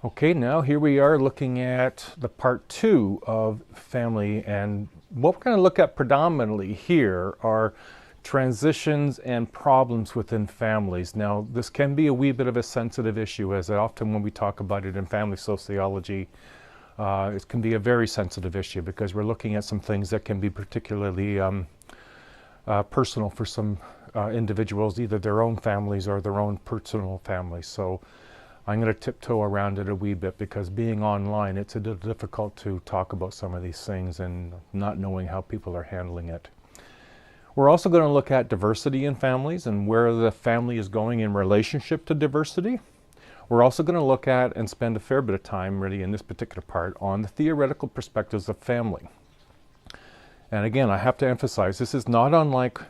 Okay, now here we are looking at the part 2 of family, and what we're going to look at predominantly here are transitions and problems within families. Now, this can be a wee bit of a sensitive issue, as often when we talk about it in family sociology, it can be a very sensitive issue because we're looking at some things that can be particularly personal for some individuals, either their own families or their own personal families. So I'm going to tiptoe around it a wee bit because being online, it's a little difficult to talk about some of these things and not knowing how people are handling it. We're also going to look at diversity in families and where the family is going in relationship to diversity. We're also going to look at and spend a fair bit of time really in this particular part on the theoretical perspectives of family. And again, I have to emphasize, this is not unlike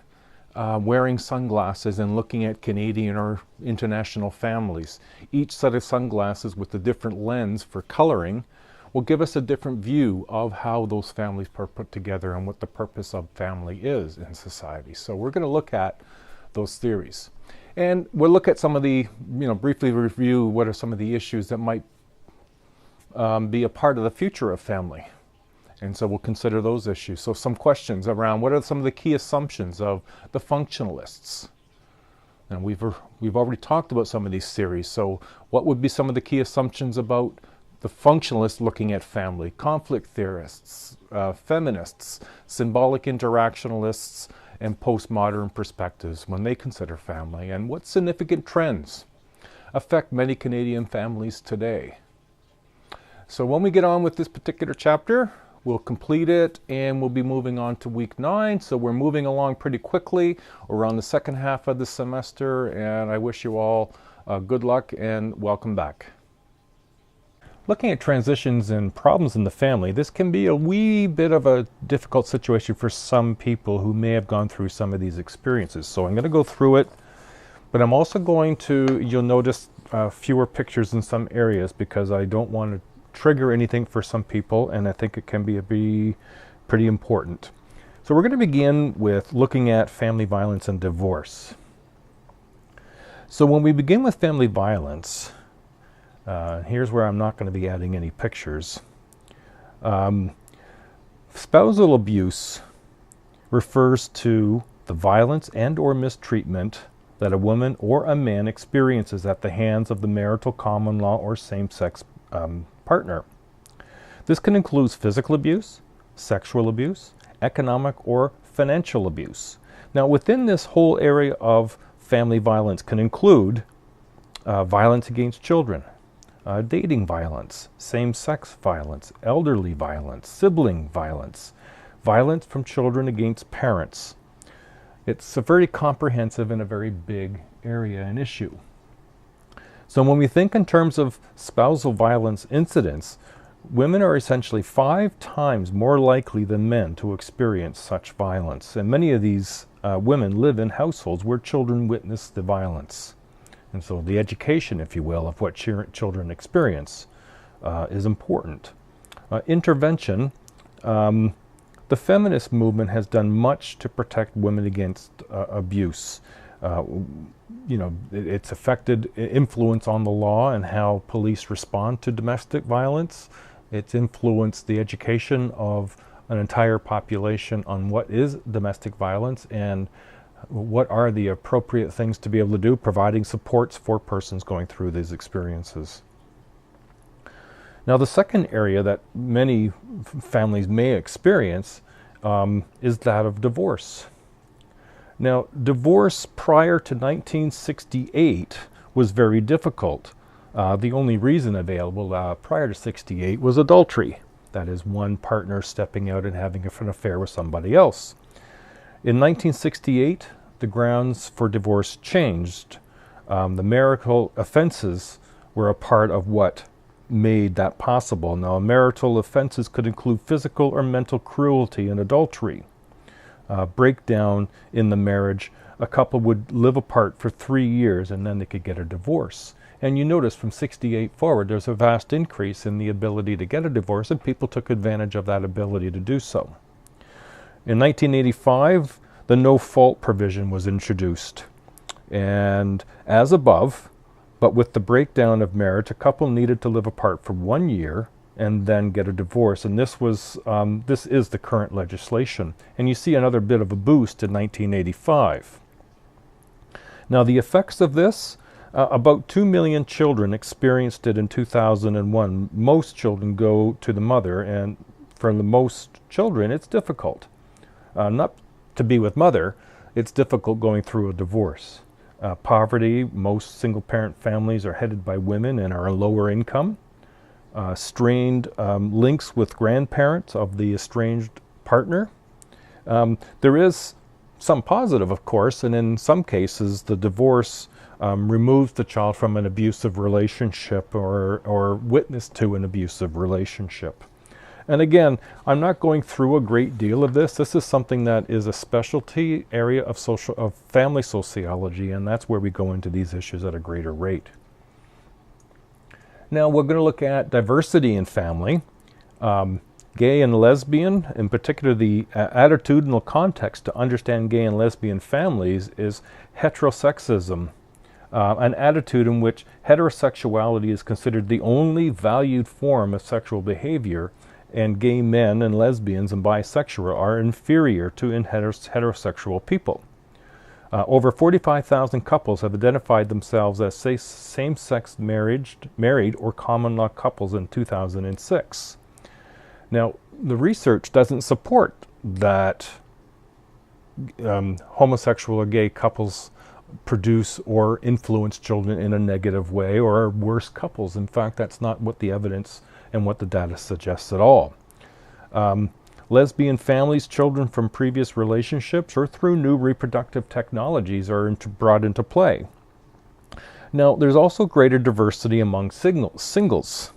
wearing sunglasses and looking at Canadian or international families. Each set of sunglasses with a different lens for coloring will give us a different view of how those families are put together and what the purpose of family is in society. So we're going to look at those theories. And we'll look at some of the, briefly review what are some of the issues that might be a part of the future of family. And so we'll consider those issues. So some questions around what are some of the key assumptions of the functionalists? And we've already talked about some of these theories. So what would be some of the key assumptions about the functionalists looking at family? Conflict theorists, feminists, symbolic interactionists, and postmodern perspectives when they consider family. And what significant trends affect many Canadian families today? So when we get on with this particular chapter, we'll complete it and we'll be moving on to week 9. So we're moving along pretty quickly. We're on the second half of the semester, and I wish you all good luck and welcome back. Looking at transitions and problems in the family, this can be a wee bit of a difficult situation for some people who may have gone through some of these experiences. So I'm going to go through it, but I'm also going to, you'll notice fewer pictures in some areas because I don't want to trigger anything for some people, and I think it can be pretty important. So we're going to begin with looking at family violence and divorce. So when we begin with family violence, here's where I'm not going to be adding any pictures. Spousal abuse refers to the violence and or mistreatment that a woman or a man experiences at the hands of the marital common law or same-sex partner. This can include physical abuse, sexual abuse, economic or financial abuse. Now, within this whole area of family violence can include violence against children, dating violence, same-sex violence, elderly violence, sibling violence, violence from children against parents. It's a very comprehensive and a very big area and issue. So when we think in terms of spousal violence incidents, women are essentially 5 times more likely than men to experience such violence. And many of these women live in households where children witness the violence. And so the education, if you will, of what children experience is important. Intervention. The feminist movement has done much to protect women against abuse. It's affected influence on the law and how police respond to domestic violence. It's influenced the education of an entire population on what is domestic violence and what are the appropriate things to be able to do, providing supports for persons going through these experiences. Now, the second area that many families may experience is that of divorce. Now, divorce prior to 1968 was very difficult. The only reason available prior to 68 was adultery. That is, one partner stepping out and having an affair with somebody else. In 1968, the grounds for divorce changed. The marital offenses were a part of what made that possible. Now, marital offenses could include physical or mental cruelty and adultery. Breakdown in the marriage, a couple would live apart for 3 years and then they could get a divorce. And you notice from 68 forward, there's a vast increase in the ability to get a divorce, and people took advantage of that ability to do so. In 1985, the no-fault provision was introduced. And as above, but with the breakdown of marriage, a couple needed to live apart for 1 year and then get a divorce. And this is the current legislation. And you see another bit of a boost in 1985. Now, the effects of this, about 2 million children experienced it in 2001. Most children go to the mother, and for the most children, it's difficult. Not to be with mother, it's difficult going through a divorce. Poverty, most single-parent families are headed by women and are lower income. Strained links with grandparents of the estranged partner. There is some positive, of course, and in some cases the divorce removes the child from an abusive relationship or witness to an abusive relationship. And again, I'm not going through a great deal of this. This is something that is a specialty area of family sociology, and that's where we go into these issues at a greater rate. Now we're going to look at diversity in family. Gay and lesbian, in particular the attitudinal context to understand gay and lesbian families is heterosexism, an attitude in which heterosexuality is considered the only valued form of sexual behavior, and gay men and lesbians and bisexual are inferior to heterosexual people. Over 45,000 couples have identified themselves as same-sex married or common law couples in 2006. Now, the research doesn't support that homosexual or gay couples produce or influence children in a negative way or are worse couples. In fact, that's not what the evidence and what the data suggests at all. Lesbian families, children from previous relationships or through new reproductive technologies are brought into play. Now, there's also greater diversity among singles.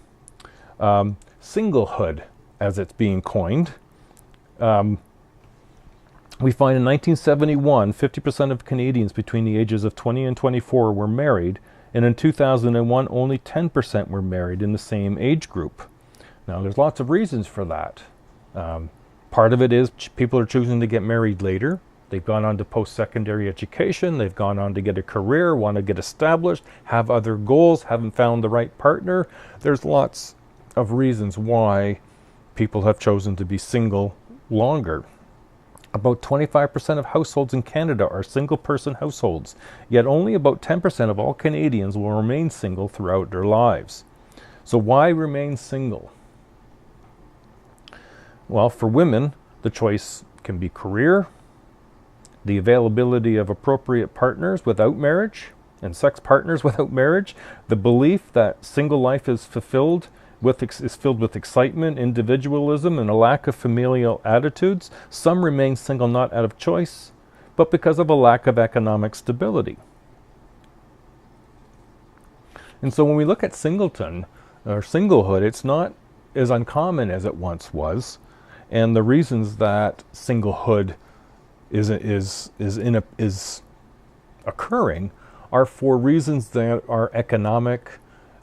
Singlehood, as it's being coined. We find in 1971, 50% of Canadians between the ages of 20 and 24 were married, and in 2001, only 10% were married in the same age group. Now, there's lots of reasons for that. Part of it is people are choosing to get married later. They've gone on to post-secondary education. They've gone on to get a career, want to get established, have other goals, haven't found the right partner. There's lots of reasons why people have chosen to be single longer. About 25% of households in Canada are single-person households, yet only about 10% of all Canadians will remain single throughout their lives. So why remain single? Well, for women, the choice can be career, the availability of appropriate partners without marriage, and sex partners without marriage, the belief that single life is filled with excitement, individualism, and a lack of familial attitudes. Some remain single not out of choice, but because of a lack of economic stability. And so when we look at singleton, or singlehood, it's not as uncommon as it once was. And the reasons that singlehood is occurring are for reasons that are economic,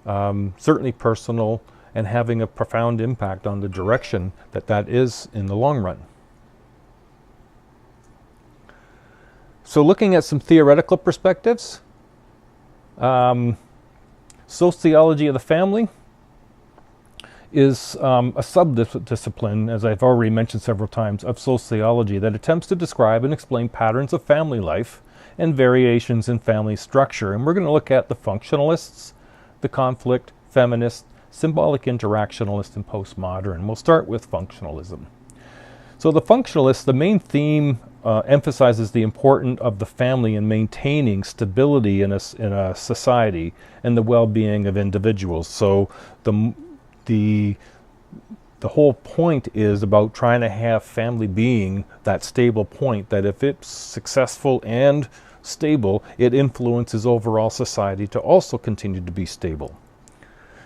certainly personal, and having a profound impact on the direction that is in the long run. So looking at some theoretical perspectives, sociology of the family is a subdiscipline, as I've already mentioned several times, of sociology that attempts to describe and explain patterns of family life and variations in family structure. And we're going to look at the functionalists, the conflict, feminists, symbolic interactionist, and postmodern. We'll start with functionalism. So the functionalists, the main theme emphasizes the importance of the family in maintaining stability in a society and the well-being of individuals. So the whole point is about trying to have family being that stable point, that if it's successful and stable, it influences overall society to also continue to be stable.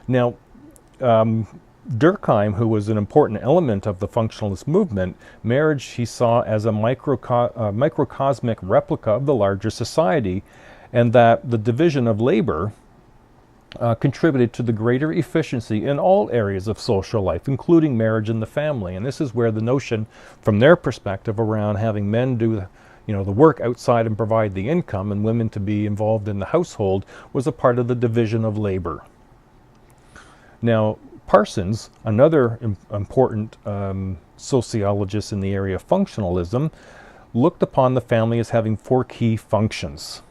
Now, Durkheim, who was an important element of the functionalist movement, marriage he saw as a microcosmic replica of the larger society, and that the division of labor contributed to the greater efficiency in all areas of social life, including marriage and the family. And this is where the notion, from their perspective, around having men do the work outside and provide the income, and women to be involved in the household, was a part of the division of labor. Now, Parsons, another important sociologist in the area of functionalism, looked upon the family as having 4 key functions.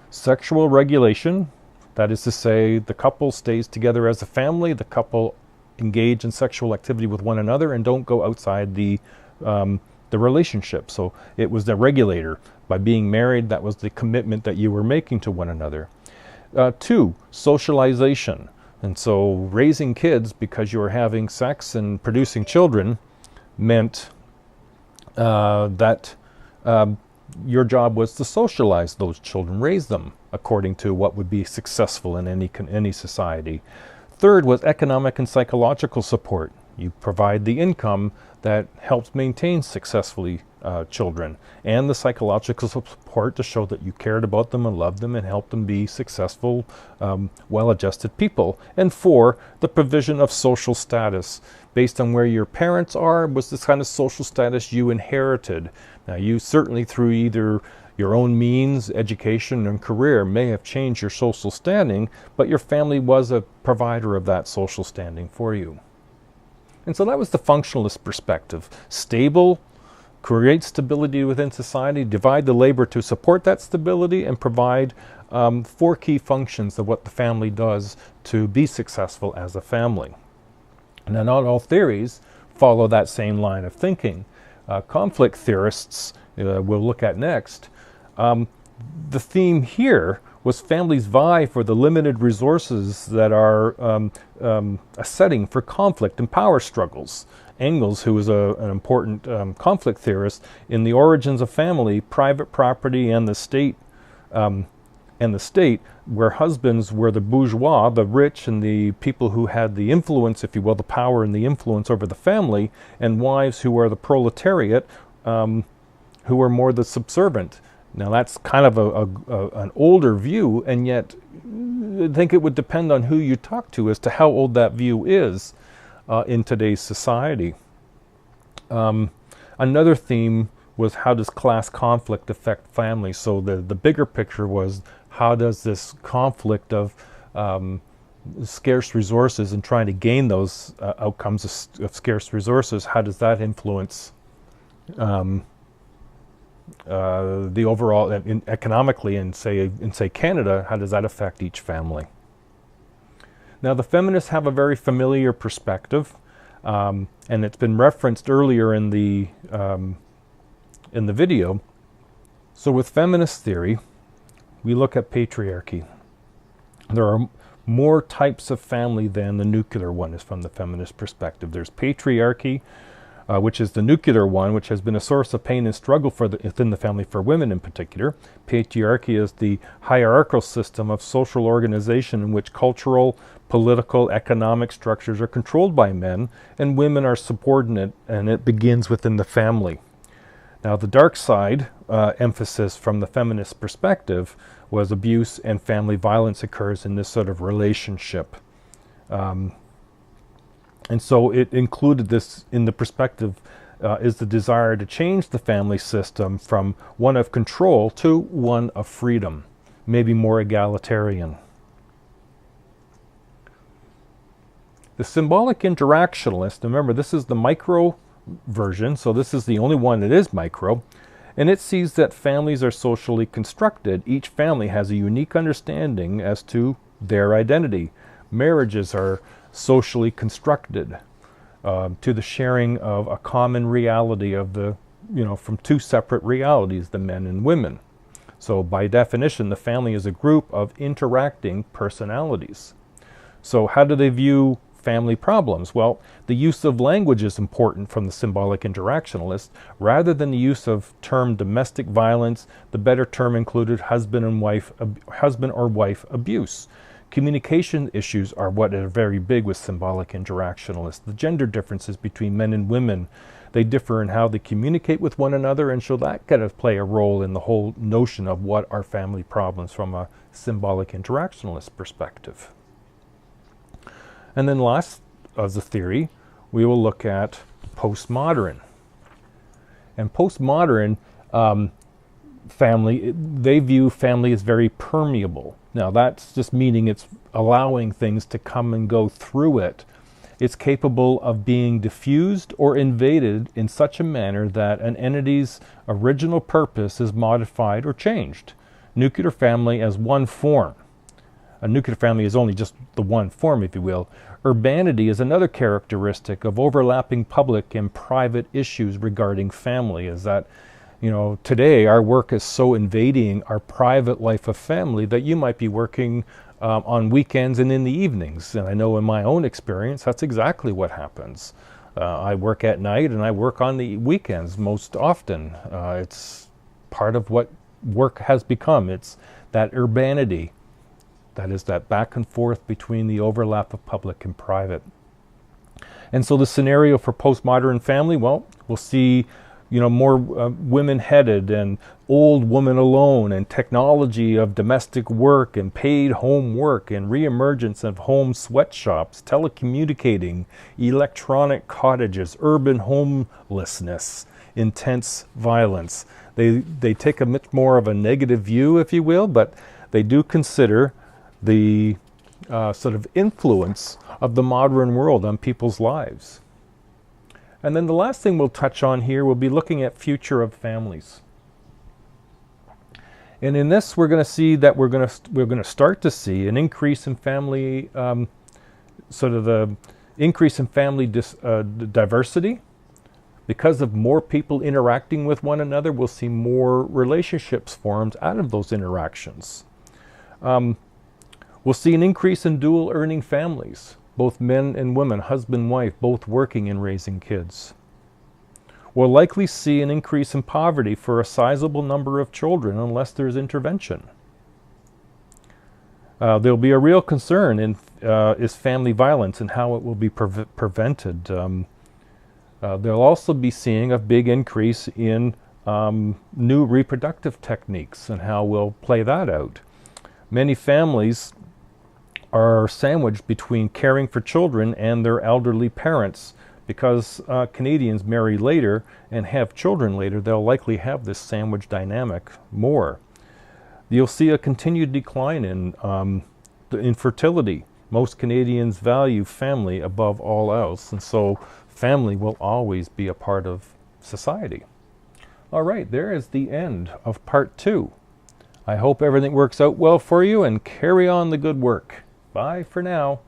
Sexual regulation, that is to say, the couple stays together as a family, the couple engage in sexual activity with one another and don't go outside the relationship. So it was the regulator. By being married, that was the commitment that you were making to one another. 2, socialization. And so raising kids because you were having sex and producing children meant that your job was to socialize those children, raise them according to what would be successful in any society. 3rd was economic and psychological support. You provide the income that helps maintain successfully children, and the psychological support to show that you cared about them and loved them and helped them be successful, well-adjusted people. And 4, the provision of social status. Based on where your parents are, was this kind of social status you inherited. Now, you certainly, through either your own means, education, and career, may have changed your social standing, but your family was a provider of that social standing for you. And so that was the functionalist perspective. Stable, create stability within society, divide the labor to support that stability, and provide 4 key functions of what the family does to be successful as a family. Now, not all theories follow that same line of thinking. Conflict theorists, we'll look at next, the theme here was families vie for the limited resources that are a setting for conflict and power struggles. Engels, who was an important conflict theorist, in The Origins of Family, private property and the state, where husbands were the bourgeois, the rich, and the people who had the influence, if you will, the power and the influence over the family, and wives who were the proletariat, who were more the subservient. Now that's kind of an older view, and yet I think it would depend on who you talk to as to how old that view is in today's society. Another theme was, how does class conflict affect families? So the bigger picture was, how does this conflict of scarce resources and trying to gain those outcomes of scarce resources, how does that influence the overall, economically, in say Canada, how does that affect each family? Now, the feminists have a very familiar perspective, and it's been referenced earlier in the video. So with feminist theory, we look at patriarchy. There are more types of family than the nuclear one is from the feminist perspective. There's patriarchy, which is the nuclear one, which has been a source of pain and struggle within the family for women in particular. Patriarchy is the hierarchical system of social organization in which cultural, political, economic structures are controlled by men, and women are subordinate, and it begins within the family. Now, the dark side emphasis from the feminist perspective was abuse and family violence occurs in this sort of relationship. And so it included this in the perspective is the desire to change the family system from one of control to one of freedom, maybe more egalitarian. The symbolic interactionist, remember this is the micro version, so this is the only one that is micro, and it sees that families are socially constructed. Each family has a unique understanding as to their identity. Marriages are socially constructed to the sharing of a common reality of the, from two separate realities, the men and women. So by definition, the family is a group of interacting personalities. So how do they view family problems? Well, the use of language is important from the symbolic interactionalist. Rather than the use of term domestic violence, the better term included husband or wife abuse. Communication issues are what are very big with symbolic interactionalists. The gender differences between men and women, they differ in how they communicate with one another, and so that kind of play a role in the whole notion of what are family problems from a symbolic interactionalist perspective. And then last of the theory, we will look at postmodern. And postmodern family, they view family as very permeable. Now that's just meaning it's allowing things to come and go through it. It's capable of being diffused or invaded in such a manner that an entity's original purpose is modified or changed. Nuclear family as one form. A nuclear family is only just the one form, if you will. Urbanity is another characteristic of overlapping public and private issues regarding family, is that, you know, today our work is so invading our private life of family that you might be working on weekends and in the evenings. And I know in my own experience, that's exactly what happens. I work at night and I work on the weekends most often. It's part of what work has become. It's that urbanity. That is that back and forth between the overlap of public and private. And so the scenario for postmodern family, well, we'll see, you know, more women-headed and old woman alone, and technology of domestic work and paid home work, and reemergence of home sweatshops, telecommunicating, electronic cottages, urban homelessness, intense violence. They take a much more of a negative view, if you will, but they do consider the sort of influence of the modern world on people's lives. And then the last thing we'll touch on here, we'll be looking at future of families. And in this, we're going to see that we're going to start to see an increase in family, sort of the increase in family diversity. Because of more people interacting with one another, we'll see more relationships formed out of those interactions. We'll see an increase in dual earning families, both men and women, husband, wife, both working and raising kids. We'll likely see an increase in poverty for a sizable number of children unless there's intervention. There'll be a real concern in is family violence and how it will be prevented. They'll also be seeing a big increase in new reproductive techniques and how we'll play that out. Many families are sandwiched between caring for children and their elderly parents. Because Canadians marry later and have children later, they'll likely have this sandwich dynamic more. You'll see a continued decline in infertility. Most Canadians value family above all else, and so family will always be a part of society. All right, there is the end of part 2. I hope everything works out well for you, and carry on the good work. Bye for now.